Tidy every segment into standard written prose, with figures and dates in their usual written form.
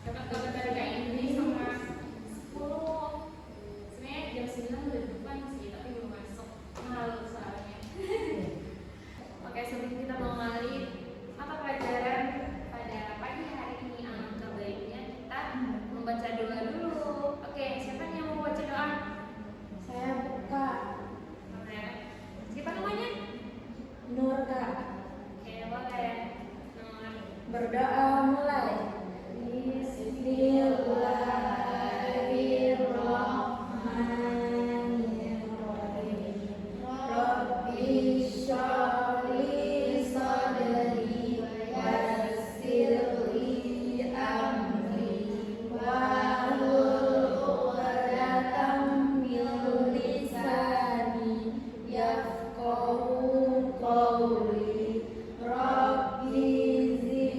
dapat kabar dari Kak Indri sama 10. Sebenarnya jam 9 udah di depan sih, tapi belum masuk. Malu soalnya. Oke, sebelum kita mengawali mata pelajaran pada pagi hari ini, alangkah baiknya kita membaca doa dulu. Oke, siapa nih yang mau baca doa? Saya buka. Oke. Siapa namanya? Nur Kak. Oke, boleh. Nur. Berdoa mulai. Bismillahirrahmanirrahim. Rabbi shrahli sadri wa yassirli amri wahlul 'uqdatam min lisani yafqahu qawli. Rabbi zidni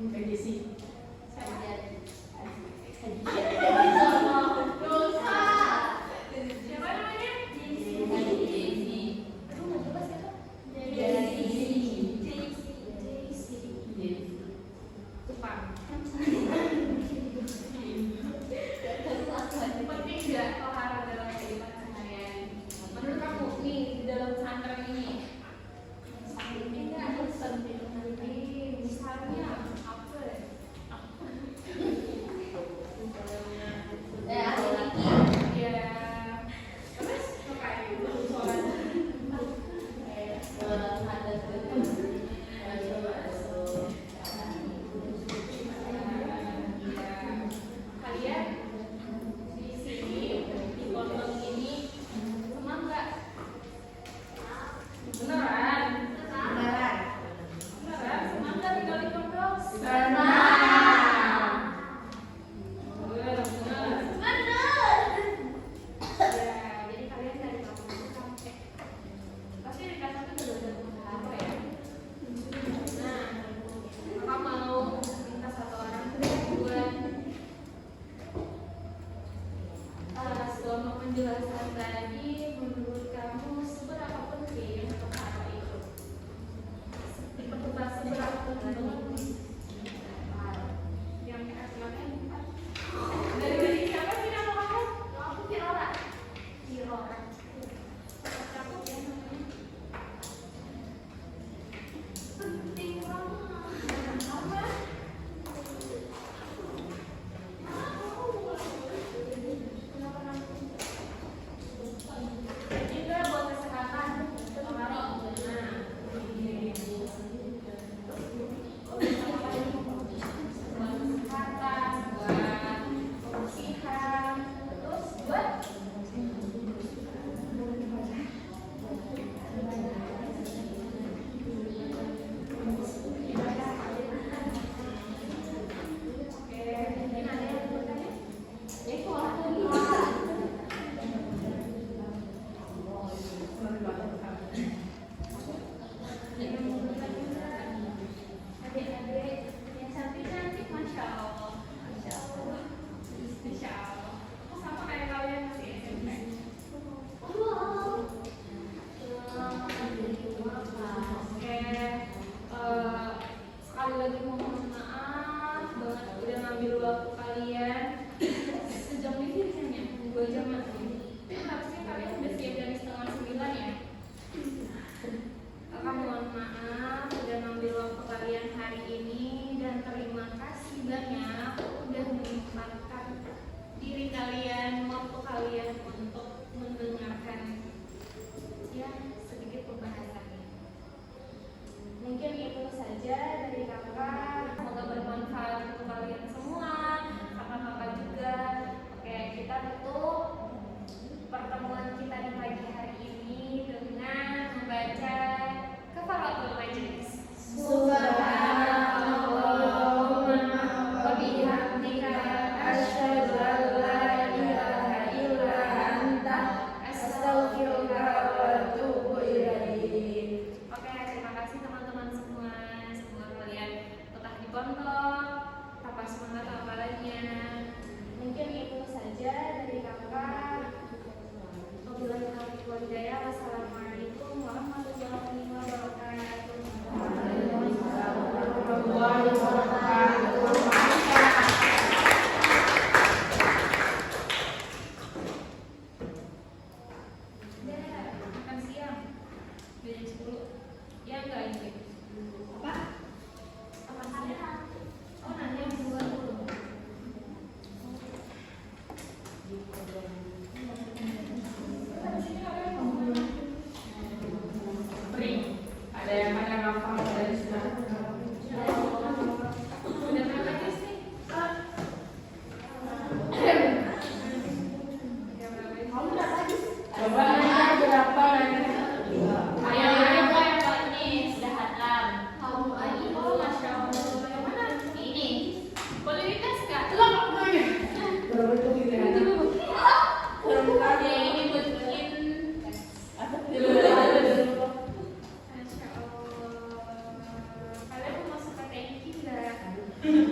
Prediksi. Siapa? Dosa. Siapa namanya? Aduh, nggak jelas siapa? Jepang. Penting nggak olahraga dalam kehidupan seharian? Menurut kamu nih di dalam pesantren ini penting nggak? Penting. Misalnya apa? Ya, terus ngapain? Sholat. Kalian di sini di pondok ini senang nggak? Beneran? Beneran senang nggak tinggal di pondok? Ya, jadi kalian dari kampung itu sampai pasti di kelas satu juga udah apa ya? Nah, kakak mau minta satu orang buat selama penjelasan tadi, menurut kamu seberapa penting perkara itu? Seberapa penting? Yang silakan. Dari siapa sih nama kamu? Aku Kirora. Cakep ya namanya. Penting banget. Apa? Dan juga buat kesehatan. Nah, buat kesehatan, buat kebersihan, terus buat oke, mungkin ada yang bertanya? Ya itu olahraga. Adik-adik yang cantik-cantik, masya Allah, masya Allah, masya Allah. Sama kayak kalian masih SMP. Oke, sekali lagi mohon maaf banget udah ngambil waktu kalian sejam lebih kayaknya 2 jam harusnya kalian udah siap dari 8:30 ya. Kakak mohon maaf udah ngambil waktu kalian hari ini dan terima kasih banyak udah menyempatkan diri kalian, waktu kalian untuk mendengarkan ya sedikit pembahasannya. Mungkin itu saja dari kakak, semoga bermanfaat untuk kalian semua, kakak-kakak juga. Oke, kita tutup pertemuan kita di pagi hari ini dengan membaca kafaratul majelis. Subhanallahumma wa bihamdika asyhadu an la ilaha illa anta astaghfiruka wa atubu ilaik. Oke, terima kasih teman-teman semua. Semoga kalian tetap di pondok, apa semangat apalanya. Mungkin itu saja dari kakak. Wabillahi taufiq wal hidayah. Wassalamualaikum warahmatullahi wabarakatuh. Warahmatullahi wabarakatuh. Ya, makan siang. Udah jam 10. Ya enggak ini. Apa? Makan siang. Oh, nanti jam 10 dulu. Iya.